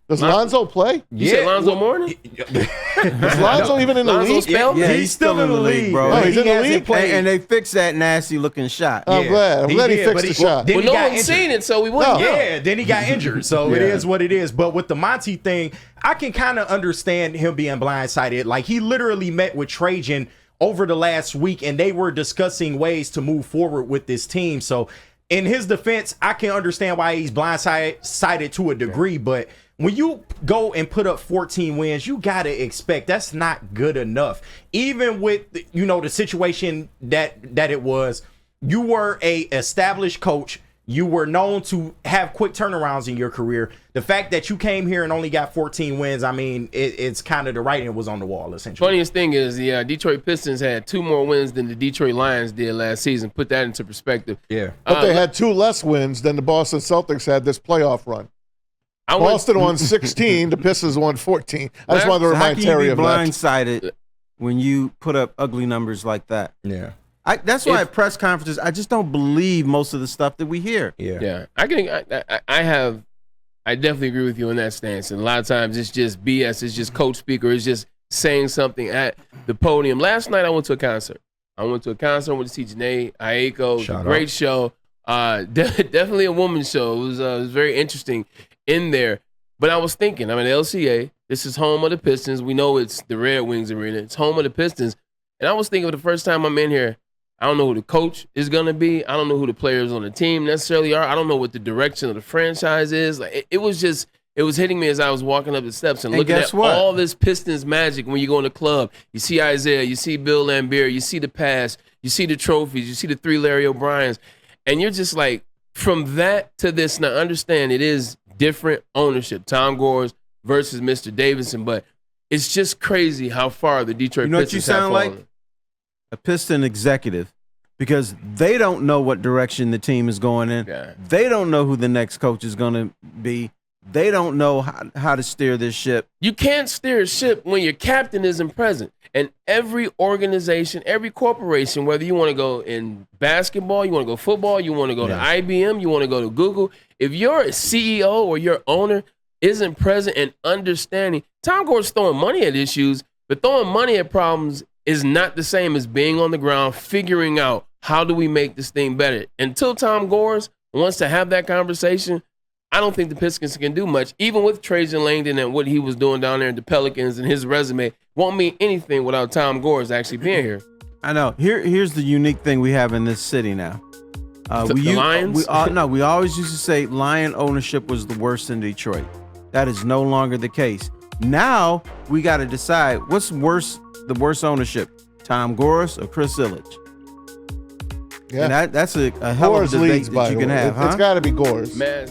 Does Lonzo play? You said Lonzo Mourning? Is Lonzo even in the league? Yeah, he's still in the league, bro. Oh, he's in the league? And they fixed that nasty-looking shot. I'm glad he fixed the shot. Well, no one's seen it, so we wouldn't know. Yeah, then he got injured, so it is what it is. But with the Monty thing, I can kind of understand him being blindsided. Like, he literally met with Trajan over the last week, and they were discussing ways to move forward with this team. So, in his defense, I can understand why he's blindsided to a degree, but when you go and put up 14 wins, you got to expect that's not good enough. Even with, the situation that it was, you were a established coach. You were known to have quick turnarounds in your career. The fact that you came here and only got 14 wins, I mean, it's kind of the writing was on the wall, essentially. Funniest thing is the Detroit Pistons had 2 more wins than the Detroit Lions did last season. Put that into perspective. Yeah. But they had 2 less wins than the Boston Celtics had this playoff run. Boston won 16, the Pistons won 14. I just wanted to remind Terry of that. How can you be blindsided when you put up ugly numbers like that? Yeah. That's why at press conferences, I just don't believe most of the stuff that we hear. Yeah. I definitely agree with you on that stance. And a lot of times it's just BS. It's just coach speak, or it's just saying something at the podium. Last night I went to a concert. I went to see Janae Aiko. Great show. Definitely a woman's show. It was very interesting in there. But I was thinking, I'm at LCA. This is home of the Pistons. We know it's the Red Wings arena. It's home of the Pistons. And I was thinking, the first time I'm in here, I don't know who the coach is going to be. I don't know who the players on the team necessarily are. I don't know what the direction of the franchise is. Like it was hitting me as I was walking up the steps and looking at all this Pistons magic. When you go in the club, you see Isaiah, you see Bill Laimbeer, you see the pass, you see the trophies, you see the 3 Larry O'Briens. And you're just like, from that to this, now understand it is different ownership, Tom Gores versus Mr. Davidson, but it's just crazy how far the Detroit Pistons have fallen. You sound like a Piston executive, because they don't know what direction the team is going in. Yeah. They don't know who the next coach is going to be. They don't know how to steer this ship. You can't steer a ship when your captain isn't present. And every organization, every corporation, whether you want to go in basketball, you want to go football, you want to go to IBM, you want to go to Google, if your CEO or your owner isn't present and understanding, Tom Gore's throwing money at issues, but throwing money at problems is not the same as being on the ground, figuring out how do we make this thing better. Until Tom Gores wants to have that conversation, I don't think the Pistons can do much. Even with Trajan Langdon and what he was doing down there in the Pelicans and his resume, won't mean anything without Tom Gores actually being here. I know. Here's the unique thing we have in this city now. The Lions? We always used to say Lion ownership was the worst in Detroit. That is no longer the case. Now we got to decide what's worse. The worst ownership, Tom Gores or Chris Ilitch? Yeah, and that's a hell of a debate that you can have. It's got to be Gores. Man.